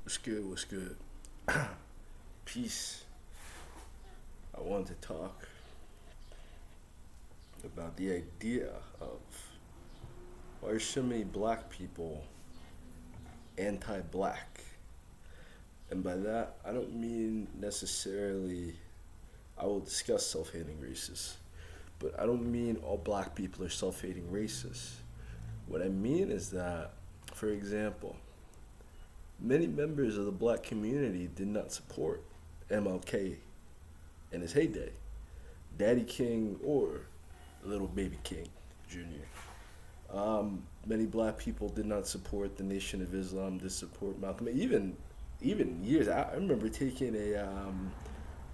What's good? What's good? Peace. I wanted to talk about the idea of why are so many black people anti black? And by that, I don't mean necessarily, I will discuss self hating racists, but I don't mean all black people are self hating racists. What I mean is that, for example, many members of the black community did not support MLK in his heyday, Daddy King or Little Baby King Jr. Many black people did not support the Nation of Islam, did support Malcolm. Even years out, I remember taking a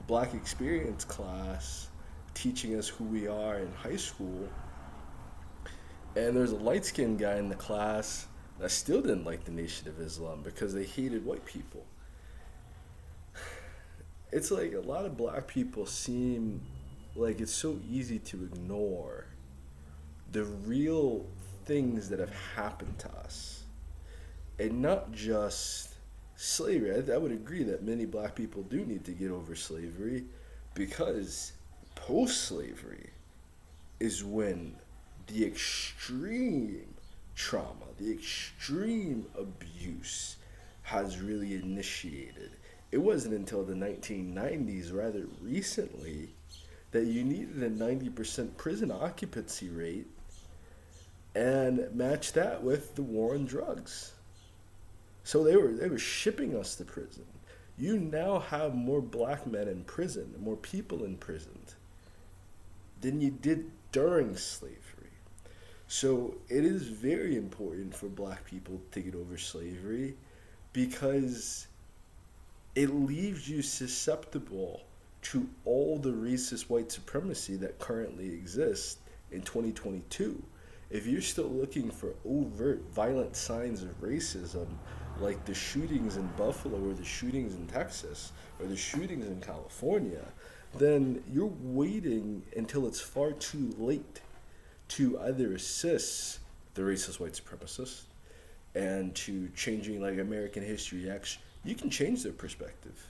black experience class teaching us who we are in high school, and there was a light skinned guy in the class that still didn't like the Nation of Islam because they hated white people. It's like a lot of black people seem like it's so easy to ignore the real things that have happened to us. And not just slavery. I would agree that many black people do need to get over slavery because post slavery is when the extreme trauma, the extreme abuse has really initiated. It wasn't until the 1990s, rather recently, that you needed a 90% prison occupancy rate and match that with the war on drugs. So they were shipping us to prison. You now have more black men in prison, more people imprisoned than you did during slavery. So it is very important for black people to get over slavery because it leaves you susceptible to all the racist white supremacy that currently exists in 2022. If you're still looking for overt violent signs of racism, like the shootings in Buffalo or the shootings in Texas or the shootings in California, then you're waiting until it's far too late to either assist the racist white supremacists and to changing like American History X. You can change their perspective.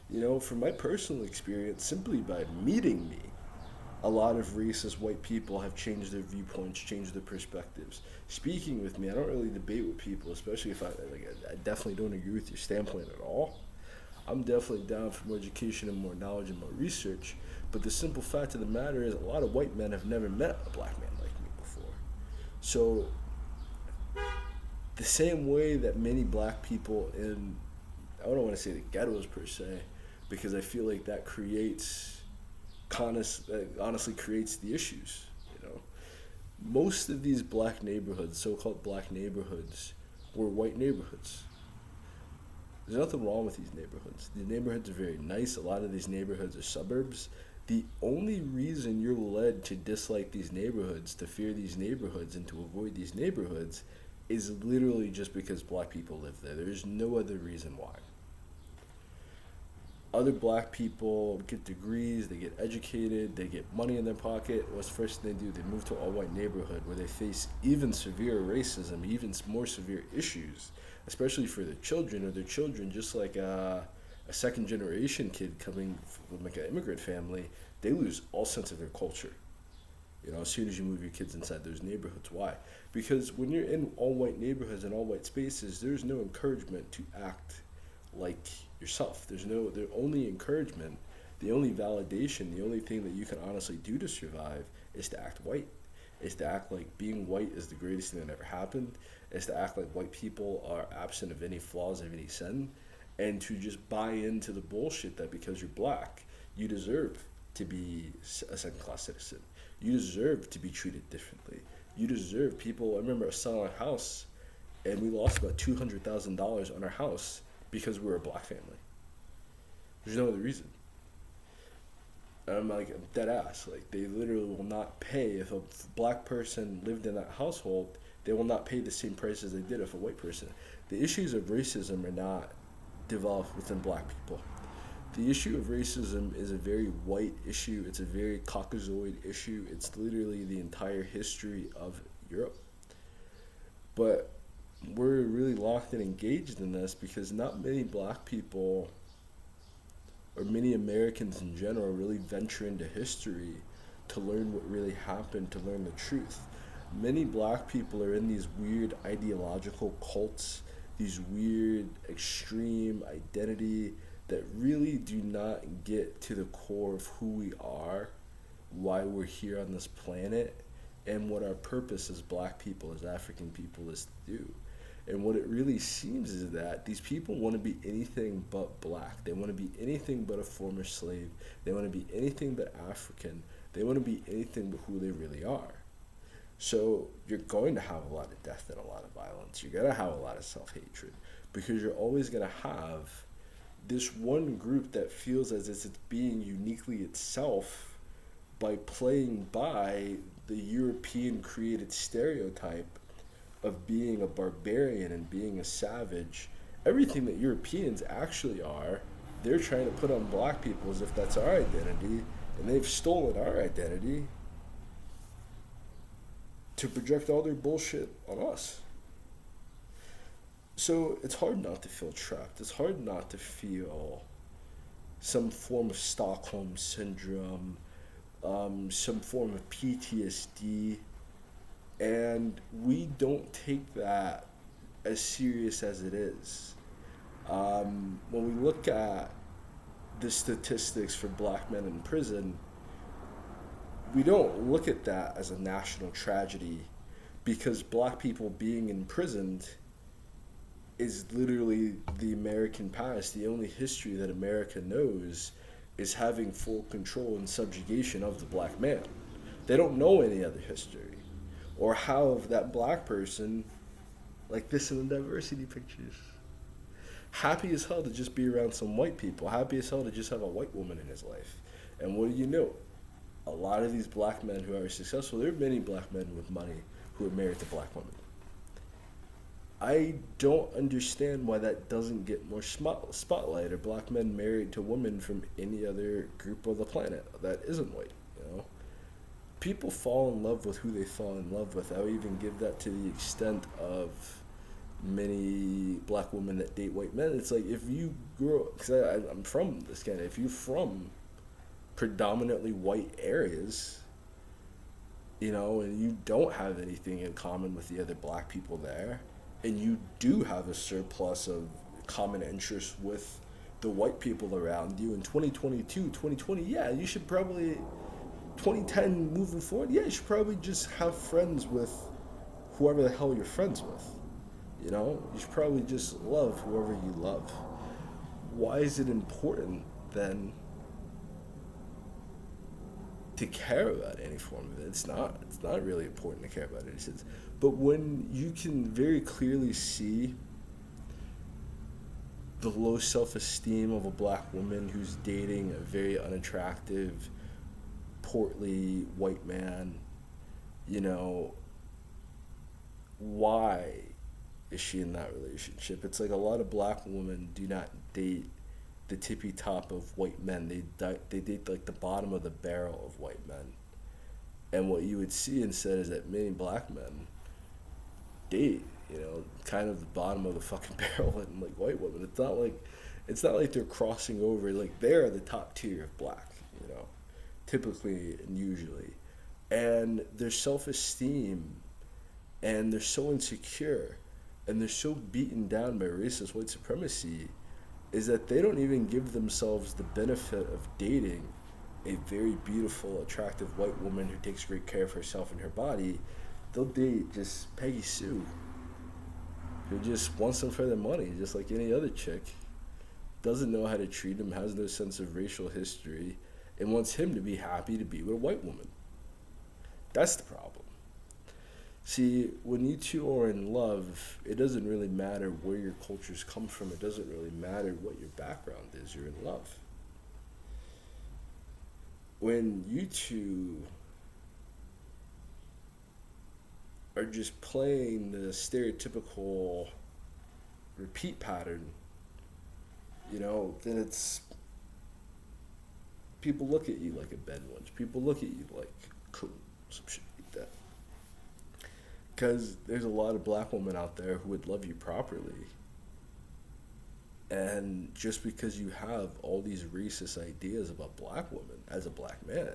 You know, from my personal experience, simply by meeting me, a lot of racist white people have changed their viewpoints, changed their perspectives. Speaking with me, I don't really debate with people, especially if I definitely don't agree with your standpoint at all. I'm definitely down for more education and more knowledge and more research. But the simple fact of the matter is, a lot of white men have never met a black man like me before. So, the same way that many black people in, I don't want to say the ghettos per se, because I feel like that creates honestly creates the issues. You know, most of these black neighborhoods, so-called black neighborhoods, were white neighborhoods. There's nothing wrong with these neighborhoods. These neighborhoods are very nice. A lot of these neighborhoods are suburbs. The only reason you're led to dislike these neighborhoods, to fear these neighborhoods, and to avoid these neighborhoods is literally just because black people live there. There's no other reason why. Other black people get degrees, they get educated, they get money in their pocket. What's the first thing they do? They move to an all-white neighborhood where they face even severe racism, even more severe issues, especially for their children or their children, just like a second generation kid coming from like an immigrant family, they lose all sense of their culture. You know, as soon as you move your kids inside those neighborhoods. Why? Because when you're in all white neighborhoods and all white spaces, there's no encouragement to act like yourself. The only encouragement, the only validation, the only thing that you can honestly do to survive is to act white. Is to act like being white is the greatest thing that ever happened. Is to act like white people are absent of any flaws, of any sin. And to just buy into the bullshit that because you're black, you deserve to be a second class citizen. You deserve to be treated differently. You deserve people. I remember selling a house and we lost about $200,000 on our house because we were a black family. There's no other reason. And I'm like, dead ass. Like, they literally will not pay. If a black person lived in that household, they will not pay the same price as they did if a white person. The issues of racism are not developed within black people. The issue of racism is a very white issue. It's a very Caucasoid issue. It's literally the entire history of Europe. But we're really locked and engaged in this because not many black people or many Americans in general really venture into history to learn what really happened, to learn the truth. Many black people are in these weird ideological cults, these weird extreme identity that really do not get to the core of who we are, why we're here on this planet, and what our purpose as black people, as African people, is to do. And what it really seems is that these people want to be anything but black. They want to be anything but a former slave. They want to be anything but African. They want to be anything but who they really are. So you're going to have a lot of death and a lot of violence. You're going to have a lot of self-hatred because you're always going to have this one group that feels as if it's being uniquely itself by playing by the European created stereotype of being a barbarian and being a savage. Everything that Europeans actually are, they're trying to put on black people as if that's our identity, and they've stolen our identity to project all their bullshit on us. So it's hard not to feel trapped. It's hard not to feel some form of Stockholm syndrome, some form of PTSD, and we don't take that as serious as it is. When we look at the statistics for black men in prison, we don't look at that as a national tragedy because black people being imprisoned is literally the American past. The only history that America knows is having full control and subjugation of the black man. They don't know any other history or how that black person, like this in the diversity pictures, happy as hell to just be around some white people, happy as hell to just have a white woman in his life. And what do you know? A lot of these black men who are successful, there are many black men with money who are married to black women. I don't understand why that doesn't get more spotlight, or black men married to women from any other group of the planet that isn't white, you know? People fall in love with who they fall in love with. I would even give that to the extent of many black women that date white men. It's like if you grew up, because I'm from this kind of, if you're from predominantly white areas, you know, and you don't have anything in common with the other black people there, and you do have a surplus of common interests with the white people around you in 2022, 2020, yeah, you should probably, 2010 moving forward, yeah, you should probably just have friends with whoever the hell you're friends with. You know, you should probably just love whoever you love. Why is it important then to care about any form of it? It's not. It's not really important to care about any sense. But when you can very clearly see the low self-esteem of a black woman who's dating a very unattractive, portly white man, you know, why is she in that relationship? It's like a lot of black women do not date the tippy top of white men. They date like the bottom of the barrel of white men. And what you would see instead is that many black men date, you know, kind of the bottom of the fucking barrel and like white women. It's not like they're crossing over, like they're the top tier of black, you know, typically and usually. And their self-esteem, and they're so insecure, and they're so beaten down by racist white supremacy, is that they don't even give themselves the benefit of dating a very beautiful, attractive white woman who takes great care of herself and her body. They'll date just Peggy Sue, who just wants them for their money, just like any other chick. Doesn't know how to treat him, has no sense of racial history, and wants him to be happy to be with a white woman. That's the problem. See, when you two are in love, it doesn't really matter where your cultures come from. It doesn't really matter what your background is. You're in love. When you two are just playing the stereotypical repeat pattern, you know, then it's, people look at you like a bed wench. People look at you like cool, some shit like that. Because there's a lot of black women out there who would love you properly. And just because you have all these racist ideas about black women as a black man,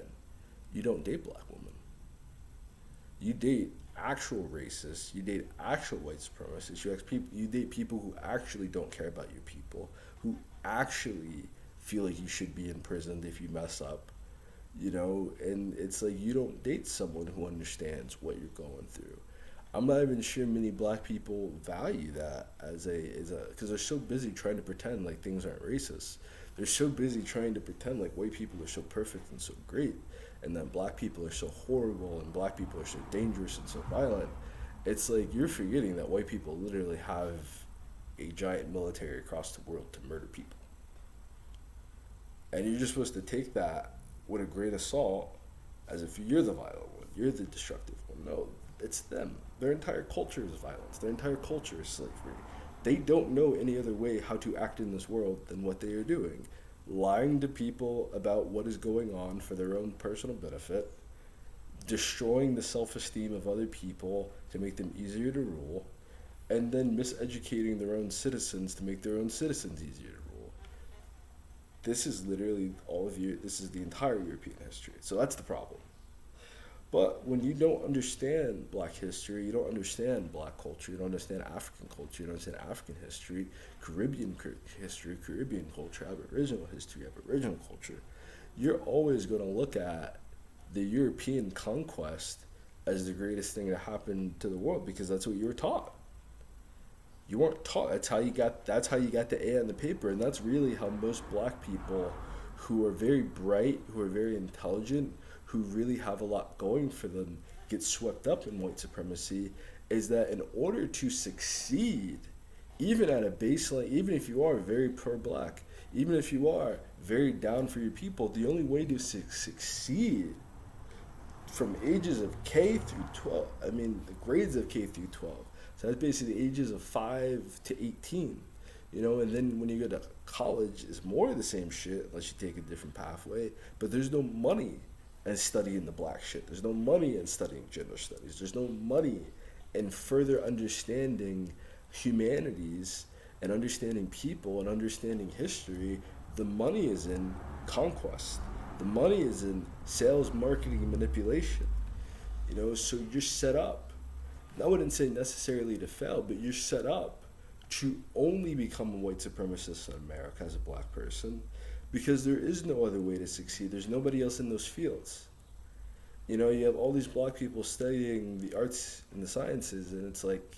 you don't date black women. You date actual racists. You date actual white supremacists. You date people who actually don't care about your people, who actually feel like you should be imprisoned if you mess up, and it's like you don't date someone who understands what you're going through. I'm not even sure many black people value that as a because they're so busy trying to pretend like things aren't racist. They're so busy trying to pretend like white people are so perfect and so great, and that black people are so horrible and black people are so dangerous and so violent. It's like you're forgetting that white people literally have a giant military across the world to murder people, and you're just supposed to take that with a grain of salt, as if you're the violent one, you're the destructive one. No, it's them. Their entire culture is violence. Their entire culture is slavery. They don't know any other way how to act in this world than what they are doing. Lying to people about what is going on for their own personal benefit, destroying the self-esteem of other people to make them easier to rule, and then miseducating their own citizens to make their own citizens easier to rule. This is literally this is the entire European history. So that's the problem. But when you don't understand black history, you don't understand black culture, you don't understand African culture, you don't understand African history, Caribbean history, Caribbean culture, Aboriginal history, Aboriginal culture, you're always going to look at the European conquest as the greatest thing that happened to the world because that's what you were taught. You weren't taught. That's how you got the A on the paper, and that's really how most black people who are very bright, who are very intelligent, who really have a lot going for them get swept up in white supremacy, is that in order to succeed, even at a baseline, even if you are very pro-black, even if you are very down for your people, the only way to succeed from ages of K through 12, I mean the grades of K through 12, so that's basically the ages of 5 to 18, and then when you go to college, it's more of the same shit unless you take a different pathway, but there's no money and studying the black shit. There's no money in studying gender studies. There's no money in further understanding humanities and understanding people and understanding history. The money is in conquest. The money is in sales, marketing, and manipulation. So you're set up. I wouldn't say necessarily to fail, but you're set up to only become a white supremacist in America as a black person, because there is no other way to succeed. There's nobody else in those fields. You have all these black people studying the arts and the sciences, and it's like,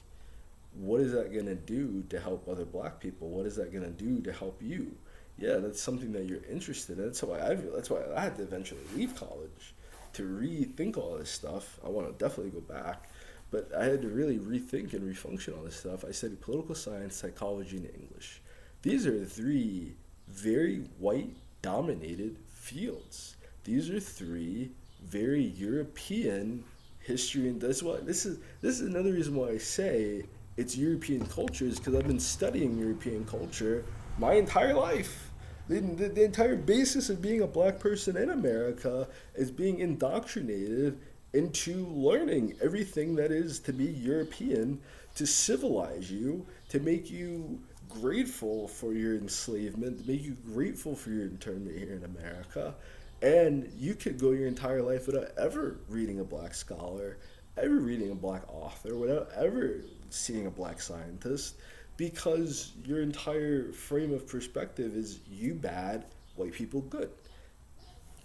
what is that going to do to help other black people? What is that going to do to help you? Yeah, that's something that you're interested in. That's why I had to eventually leave college to rethink all this stuff. I want to definitely go back, but I had to really rethink and refunction all this stuff. I studied political science, psychology, and English. These are the three very white-dominated fields. These are three very European history, and this is another reason why I say it's European culture, is because I've been studying European culture my entire life. The entire basis of being a black person in America is being indoctrinated into learning everything that is to be European, to civilize you, to make you grateful for your enslavement, to make you grateful for your internment here in America. And you could go your entire life without ever reading a black scholar, ever reading a black author, without ever seeing a black scientist, because your entire frame of perspective is you bad, white people good.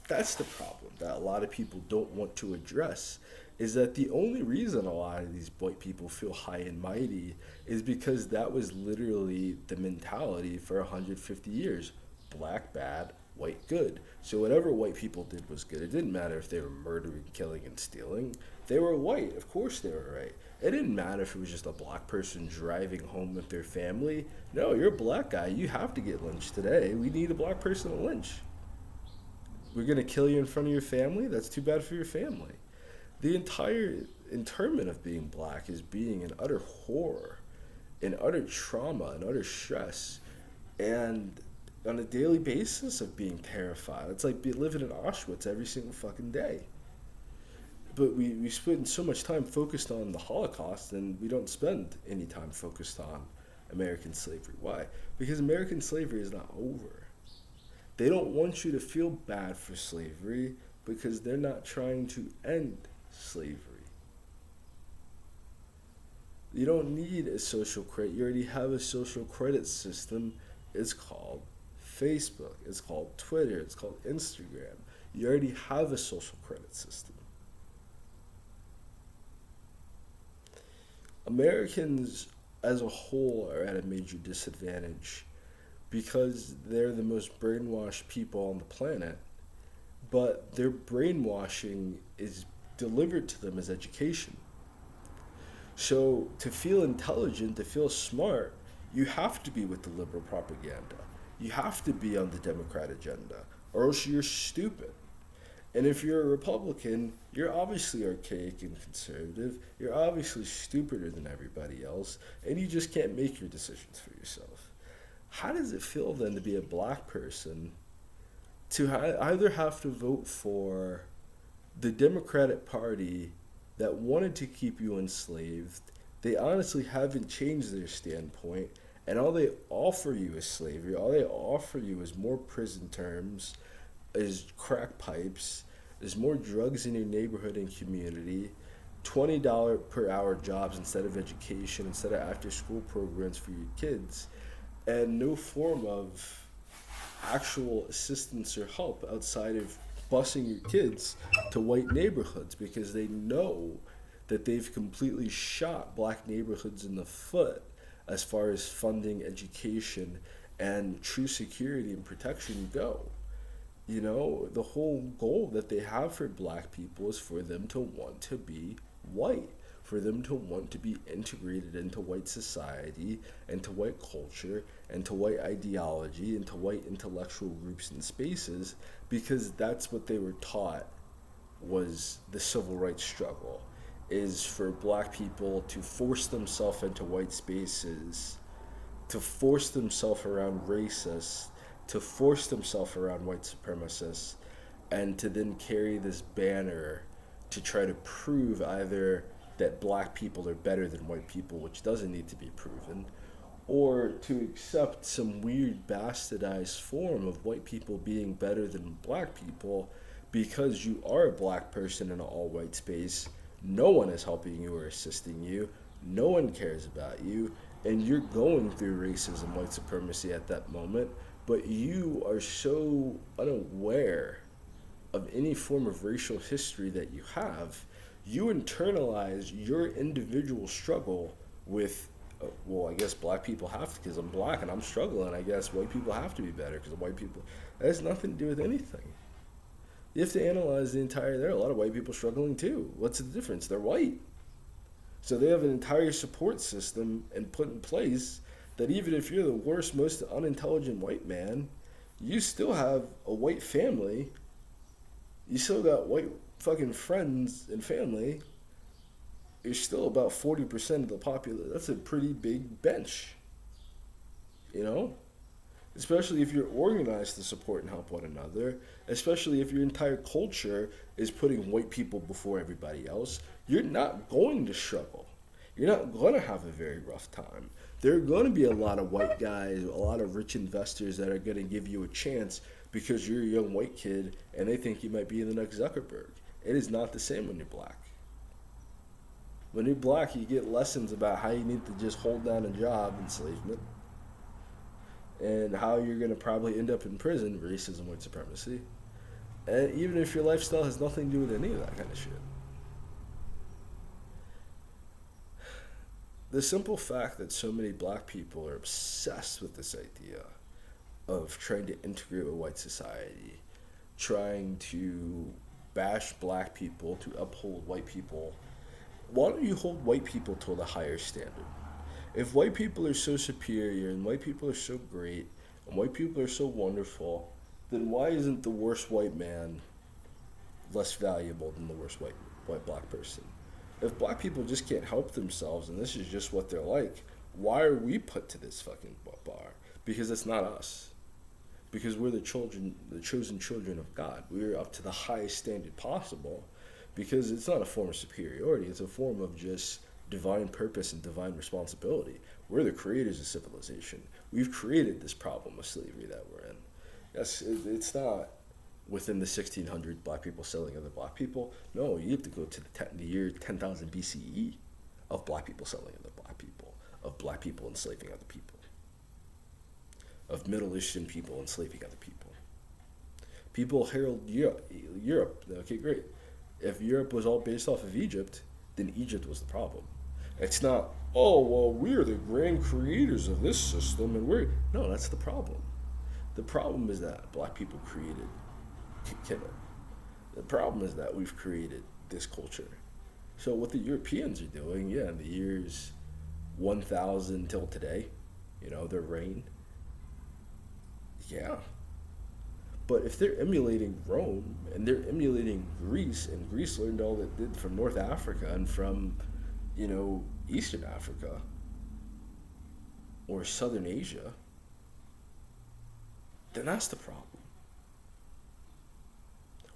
That's the problem that a lot of people don't want to address, is that the only reason a lot of these white people feel high and mighty is because that was literally the mentality for 150 years. Black bad, white good. So whatever white people did was good. It didn't matter if they were murdering, killing, and stealing. They were white. Of course they were right. It didn't matter if it was just a black person driving home with their family. No, you're a black guy. You have to get lynched today. We need a black person to lynch. We're going to kill you in front of your family? That's too bad for your family. The entire internment of being black is being in utter horror, in utter trauma, in utter stress, and on a daily basis of being terrified. It's like living in Auschwitz every single fucking day. but we spend so much time focused on the Holocaust and we don't spend any time focused on American slavery. Why? Because American slavery is not over. They don't want you to feel bad for slavery because they're not trying to end slavery. You don't need a social credit. You already have a social credit system. It's called Facebook. It's called Twitter. It's called Instagram. You already have a social credit system. Americans as a whole are at a major disadvantage because they're the most brainwashed people on the planet, but their brainwashing is delivered to them as education. So to feel intelligent, to feel smart, you have to be with the liberal propaganda. You have to be on the Democrat agenda, or else you're stupid. And if you're a Republican, you're obviously archaic and conservative. You're obviously stupider than everybody else, and you just can't make your decisions for yourself. How does it feel then to be a black person to either have to vote for the Democratic Party that wanted to keep you enslaved? They honestly haven't changed their standpoint, and all they offer you is slavery. All they offer you is more prison terms, is crack pipes, is more drugs in your neighborhood and community, $20 per hour jobs instead of education, instead of after school programs for your kids, and no form of actual assistance or help outside of busing your kids to white neighborhoods because they know that they've completely shot black neighborhoods in the foot as far as funding education and true security and protection go. You know, the whole goal that they have for black people is for them to want to be white, for them to want to be integrated into white society, into white culture, into white ideology, into white intellectual groups and spaces, because that's what they were taught was the civil rights struggle, is for black people to force themselves into white spaces, to force themselves around racists, to force themselves around white supremacists, and to then carry this banner to try to prove either that black people are better than white people, which doesn't need to be proven, or to accept some weird bastardized form of white people being better than black people because you are a black person in an all-white space. No one is helping you or assisting you. No one cares about you, and you're going through racism, white supremacy at that moment, but you are so unaware of any form of racial history that you have. You internalize your individual struggle with, well, I guess black people have to because I'm black and I'm struggling. I guess white people have to be better because white people. That has nothing to do with anything. You have to analyze the entire. There are a lot of white people struggling too. What's the difference? They're white. So they have an entire support system and put in place that even if you're the worst, most unintelligent white man, you still have a white family. You still got white fucking friends and family. You're still about 40% of the population. That's a pretty big bench. You know? Especially if you're organized to support and help one another. Especially if your entire culture is putting white people before everybody else. You're not going to struggle. You're not going to have a very rough time. There are going to be a lot of white guys, a lot of rich investors that are going to give you a chance because you're a young white kid and they think you might be the next Zuckerberg. It is not the same when you're black. When you're black, you get lessons about how you need to just hold down a job, enslavement, and how you're going to probably end up in prison, racism, white supremacy, and even if your lifestyle has nothing to do with any of that kind of shit. The simple fact that so many black people are obsessed with this idea of trying to integrate with white society, trying to bash black people, to uphold white people. Why don't you hold white people to a higher standard? If white people are so superior and white people are so great and white people are so wonderful, then why isn't the worst white man less valuable than the worst white black person? If black people just can't help themselves and this is just what they're like, why are we put to this fucking bar? Because it's not us. Because we're the chosen children of God. We're up to the highest standard possible because it's not a form of superiority, it's a form of just divine purpose and divine responsibility. We're the creators of civilization. We've created this problem of slavery that we're in. Yes, it's not within the 1600s black people selling other black people. No, you have to go to the year 10,000 BCE of black people selling other black people, of black people enslaving other people, of Middle Eastern people enslaving other people. People herald Europe. Okay, great. If Europe was all based off of Egypt, then Egypt was the problem. It's not, oh, well, we're the grand creators of this system, and we're... No, that's the problem. The problem is that black people created Kemet. The problem is that we've created this culture. So what the Europeans are doing, yeah, in the years 1000 till today, their reign, yeah. But if they're emulating Rome and they're emulating Greece, and Greece learned all it did from North Africa and from, Eastern Africa or Southern Asia, then that's the problem.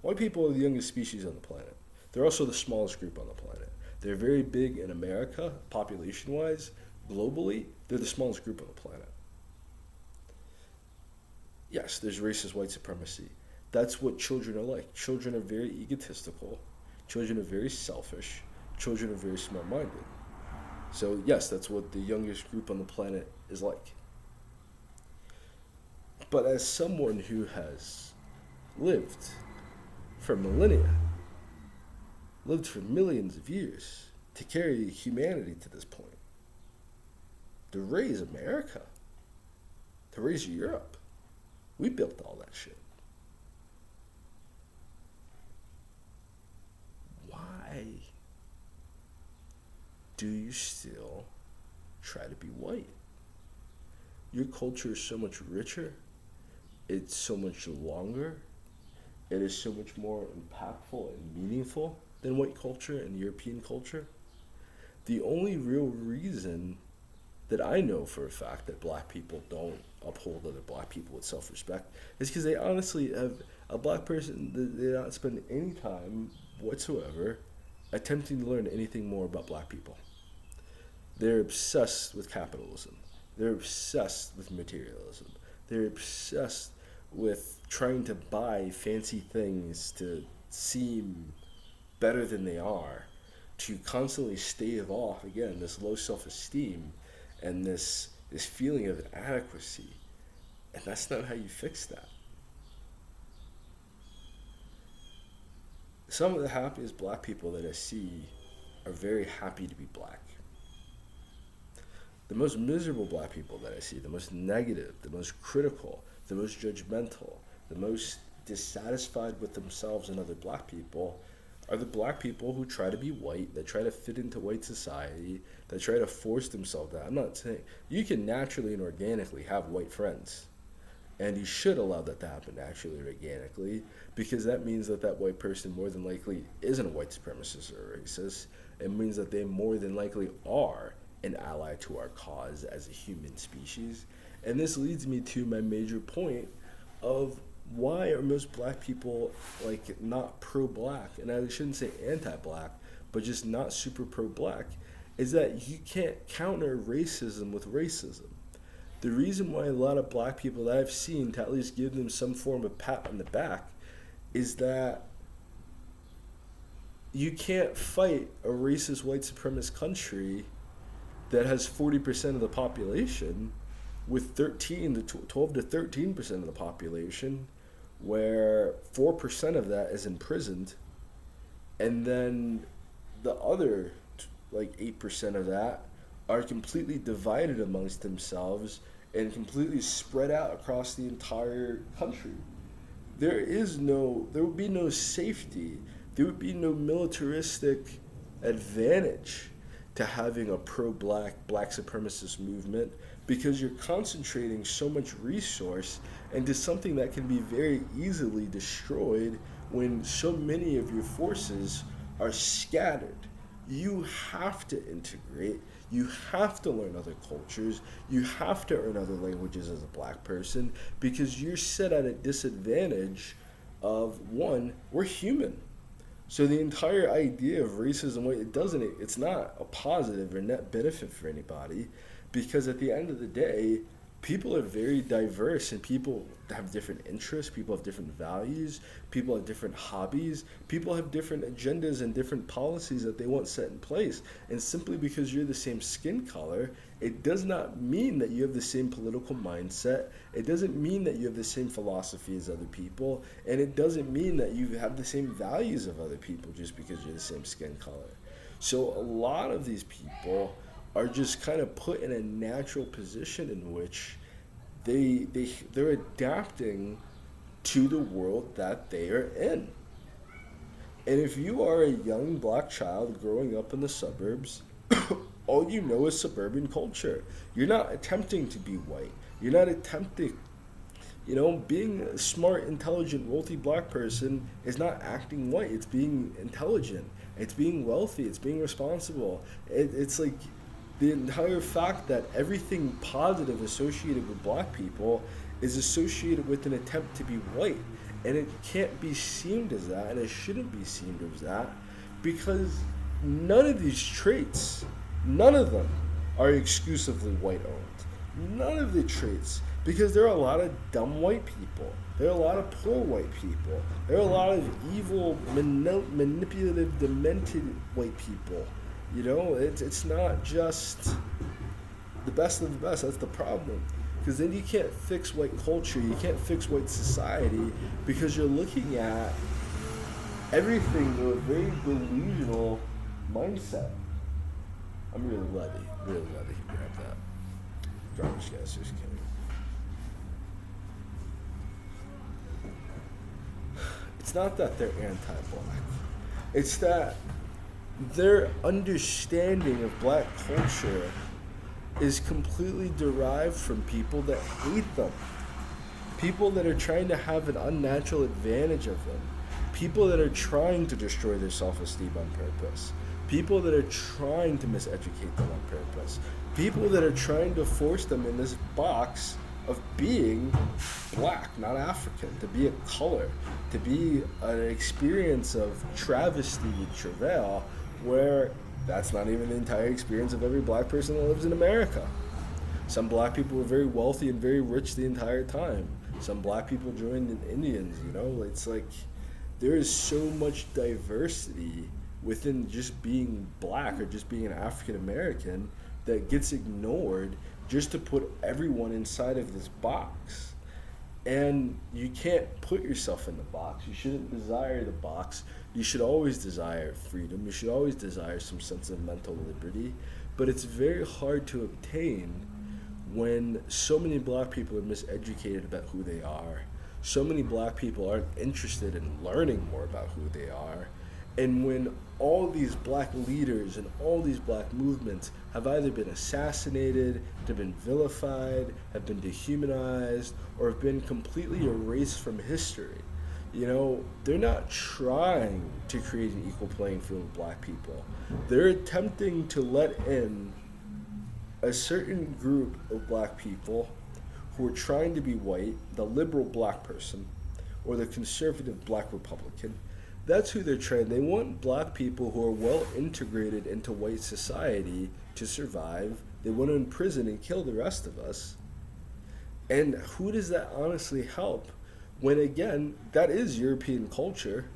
White people are the youngest species on the planet. They're also the smallest group on the planet. They're very big in America, population-wise. Globally, they're the smallest group on the planet. Yes, there's racist white supremacy. That's what children are like. Children are very egotistical. Children are very selfish. Children are very small-minded. So yes, that's what the youngest group on the planet is like. But as someone who has lived for millennia, lived for millions of years to carry humanity to this point, to raise America, to raise Europe, we built all that shit. Why do you still try to be white? Your culture is so much richer. It's so much longer. It is so much more impactful and meaningful than white culture and European culture. The only real reason that I know for a fact that black people don't uphold other black people with self-respect is because they honestly have a black person that they not spend any time whatsoever attempting to learn anything more about black people. They're obsessed with capitalism. They're obsessed with materialism. They're obsessed with trying to buy fancy things to seem better than they are, to constantly stave off, again, this low self-esteem and this feeling of inadequacy. And that's not how you fix that. Some of the happiest black people that I see are very happy to be black. The most miserable black people that I see, the most negative, the most critical, the most judgmental, the most dissatisfied with themselves and other black people are the black people who try to be white, that try to fit into white society, that try to force themselves out. I'm not saying you can naturally and organically have white friends, and you should allow that to happen naturally and organically, because that means that that white person more than likely isn't a white supremacist or a racist. It means that they more than likely are an ally to our cause as a human species. And this leads me to my major point of why are most black people like not pro-black, and I shouldn't say anti-black, but just not super pro-black, is that you can't counter racism with racism. The reason why a lot of black people that I've seen, to at least give them some form of pat on the back, is that you can't fight a racist white supremacist country that has 40% of the population with 12 to 13% of the population, where 4% of that is imprisoned, and then the other like 8% of that are completely divided amongst themselves and completely spread out across the entire country. There would be no safety, there would be no militaristic advantage to having a pro-black, black supremacist movement, because you're concentrating so much resource into something that can be very easily destroyed when so many of your forces are scattered. You have to integrate, you have to learn other cultures, you have to learn other languages as a black person, because you're set at a disadvantage of, one, we're human. So the entire idea of racism, it's not a positive or net benefit for anybody, because at the end of the day, people are very diverse and people have different interests, people have different values, people have different hobbies, people have different agendas and different policies that they want set in place. And simply because you're the same skin color, it does not mean that you have the same political mindset. It doesn't mean that you have the same philosophy as other people. And it doesn't mean that you have the same values of other people just because you're the same skin color. So a lot of these people are just kind of put in a natural position in which they're adapting to the world that they are in. And if you are a young black child growing up in the suburbs, all you know is suburban culture. You're not attempting to be white. You're not attempting, being a smart, intelligent, wealthy black person is not acting white. It's being intelligent. It's being wealthy. It's being responsible. It's like the entire fact that everything positive associated with black people is associated with an attempt to be white. And it can't be seen as that, and it shouldn't be seen as that, because none of these traits, none of them are exclusively white owned. None of the traits, because there are a lot of dumb white people. There are a lot of poor white people. There are a lot of evil, manipulative, demented white people. It's not just the best of the best. That's the problem. Because then you can't fix white culture. You can't fix white society because you're looking at everything through a very delusional mindset. I'm really glad that he grabbed that. Garbage gas, just kidding. It's not that they're anti-black. It's that their understanding of black culture is completely derived from people that hate them. People that are trying to have an unnatural advantage of them. People that are trying to destroy their self-esteem on purpose. People that are trying to miseducate them on purpose. People that are trying to force them in this box of being black, not African, to be a color, to be an experience of travesty and travail, where that's not even the entire experience of every black person that lives in America. Some black people were very wealthy and very rich the entire time. Some black people joined in Indians, It's like there is so much diversity within just being black or just being an African American that gets ignored just to put everyone inside of this box. And you can't put yourself in the box. You shouldn't desire the box. You should always desire freedom. You should always desire some sense of mental liberty. But it's very hard to obtain when so many black people are miseducated about who they are. So many black people aren't interested in learning more about who they are. And when all these black leaders and all these black movements have either been assassinated, have been vilified, have been dehumanized, or have been completely erased from history, they're not trying to create an equal playing field with black people. They're attempting to let in a certain group of black people who are trying to be white, the liberal black person, or the conservative black Republican. That's who they're trying. They want black people who are well integrated into white society to survive. They want to imprison and kill the rest of us. And who does that honestly help? When again, that is European culture,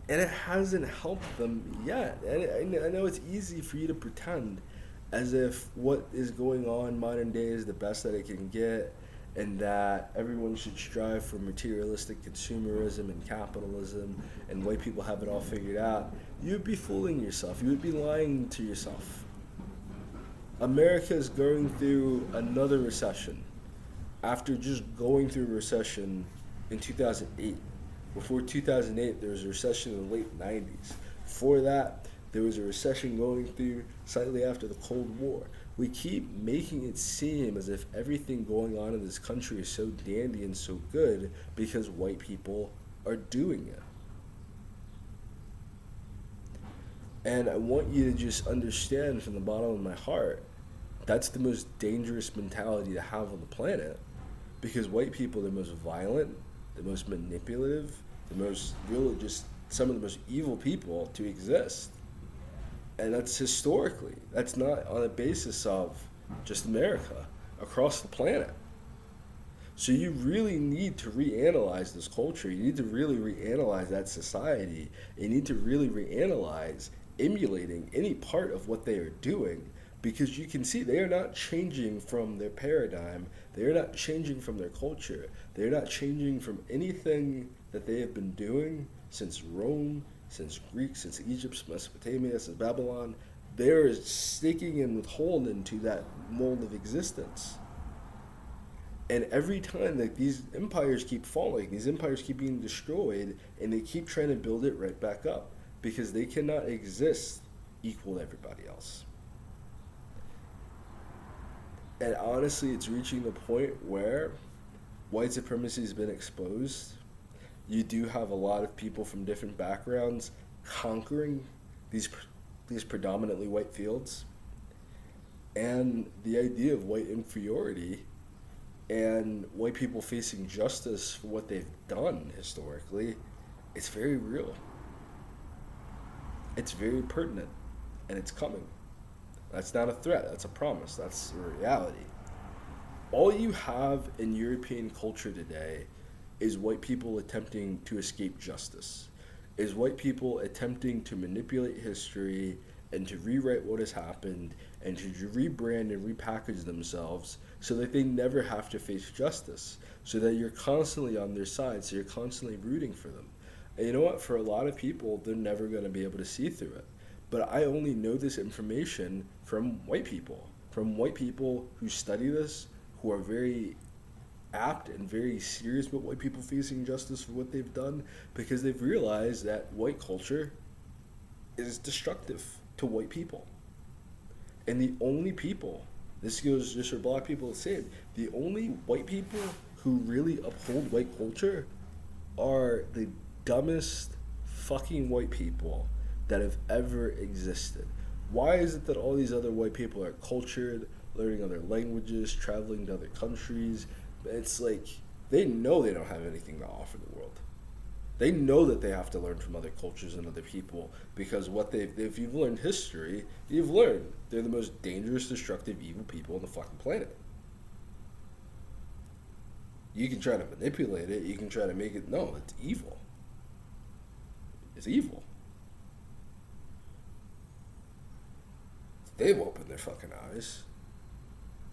and it hasn't helped them yet. And I know it's easy for you to pretend as if what is going on modern day is the best that it can get, and that everyone should strive for materialistic consumerism and capitalism, and white people have it all figured out. You would be fooling yourself. You would be lying to yourself. America is going through another recession after just going through a recession in 2008. Before 2008, there was a recession in the late 90s. Before that, there was a recession going through slightly after the Cold War. We keep making it seem as if everything going on in this country is so dandy and so good because white people are doing it. And I want you to just understand from the bottom of my heart, that's the most dangerous mentality to have on the planet, because white people are the most violent, the most manipulative, the most really just some of the most evil people to exist. And that's historically. That's not on the basis of just America, across the planet. So you really need to reanalyze this culture. You need to really reanalyze that society. You need to really reanalyze emulating any part of what they are doing, because you can see they are not changing from their paradigm. They are not changing from their culture. They are not changing from anything that they have been doing since Rome, since Greek, since Egypt, since Mesopotamia, since Babylon. They're sticking and withholding to that mold of existence. And every time that these empires keep falling, these empires keep being destroyed, and they keep trying to build it right back up, because they cannot exist equal to everybody else. And honestly, it's reaching the point where white supremacy has been exposed. You do have a lot of people from different backgrounds conquering these predominantly white fields. And the idea of white inferiority and white people facing justice for what they've done historically, it's very real. It's very pertinent, and it's coming. That's not a threat, that's a promise, that's a reality. All you have in European culture today is white people attempting to escape justice, is white people attempting to manipulate history and to rewrite what has happened and to rebrand and repackage themselves so that they never have to face justice, so that you're constantly on their side, so you're constantly rooting for them. And you know what? For a lot of people, they're never going to be able to see through it. But I only know this information from white people who study this, who are very apt and very serious about white people facing justice for what they've done, because they've realized that white culture is destructive to white people. And the only people, this goes just for black people the same, the only white people who really uphold white culture are the dumbest fucking white people that have ever existed. Why is it that all these other white people are cultured, learning other languages, traveling to other countries? It's like they know they don't have anything to offer the world. They know that they have to learn from other cultures and other people, because if you've learned history, you've learned they're the most dangerous, destructive, evil people on the fucking planet. You can try to manipulate it, you can try to make it, no, it's evil. It's evil. They've opened their fucking eyes.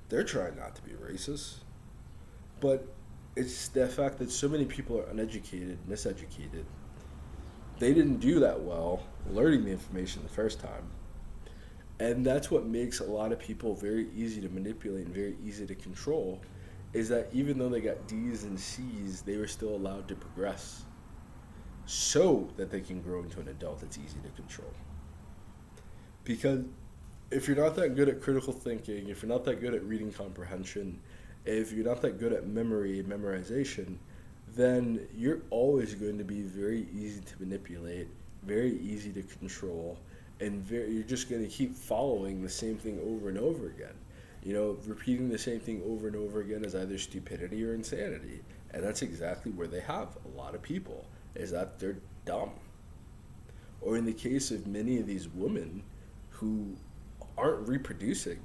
They're trying not to be racist. But it's the fact that so many people are uneducated, miseducated. They didn't do that well learning the information the first time. And that's what makes a lot of people very easy to manipulate and very easy to control, is that even though they got D's and C's, they were still allowed to progress so that they can grow into an adult that's easy to control. Because if you're not that good at critical thinking, if you're not that good at reading comprehension, if you're not that good at memory and memorization, then you're always going to be very easy to manipulate, very easy to control, and you're just going to keep following the same thing over and over again. You know, repeating the same thing over and over again is either stupidity or insanity. And that's exactly where they have a lot of people, is that they're dumb. Or in the case of many of these women who aren't reproducing,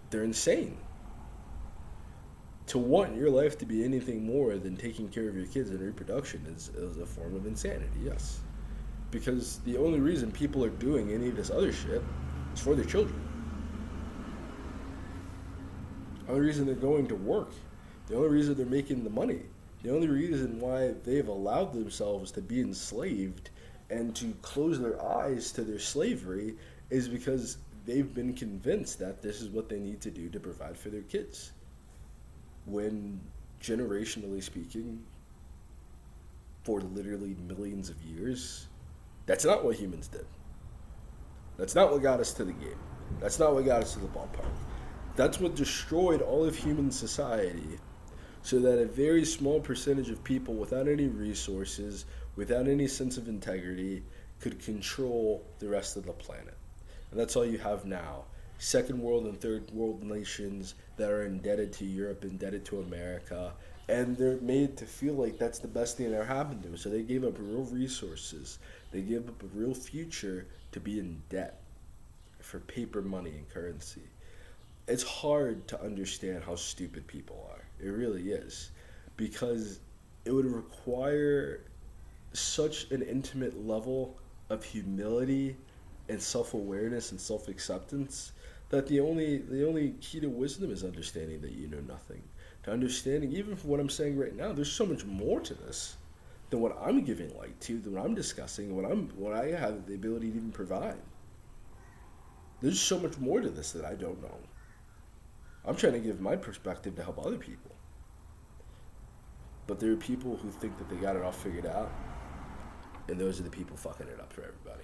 they're insane. To want your life to be anything more than taking care of your kids and reproduction is a form of insanity, yes. Because the only reason people are doing any of this other shit is for their children. The only reason they're going to work, the only reason they're making the money, the only reason why they've allowed themselves to be enslaved and to close their eyes to their slavery is because they've been convinced that this is what they need to do to provide for their kids. When, generationally speaking, for literally millions of years, that's not what humans did. That's not what got us to the game. That's not what got us to the ballpark. That's what destroyed all of human society, so that a very small percentage of people without any resources, without any sense of integrity, could control the rest of the planet. And that's all you have now. second world and third world nations that are indebted to Europe, indebted to America, and they're made to feel like that's the best thing that ever happened to them. So they gave up real resources, they gave up a real future to be in debt for paper money and currency. It's hard to understand how stupid people are. It really is. Because it would require such an intimate level of humility and self-awareness and self-acceptance that the only key to wisdom is understanding that you know nothing. To understanding, even from what I'm saying right now, there's so much more to this than what I'm giving light to, than what I'm discussing, what I have the ability to even provide. There's so much more to this that I don't know. I'm trying to give my perspective to help other people. But there are people who think that they got it all figured out, and those are the people fucking it up for everybody.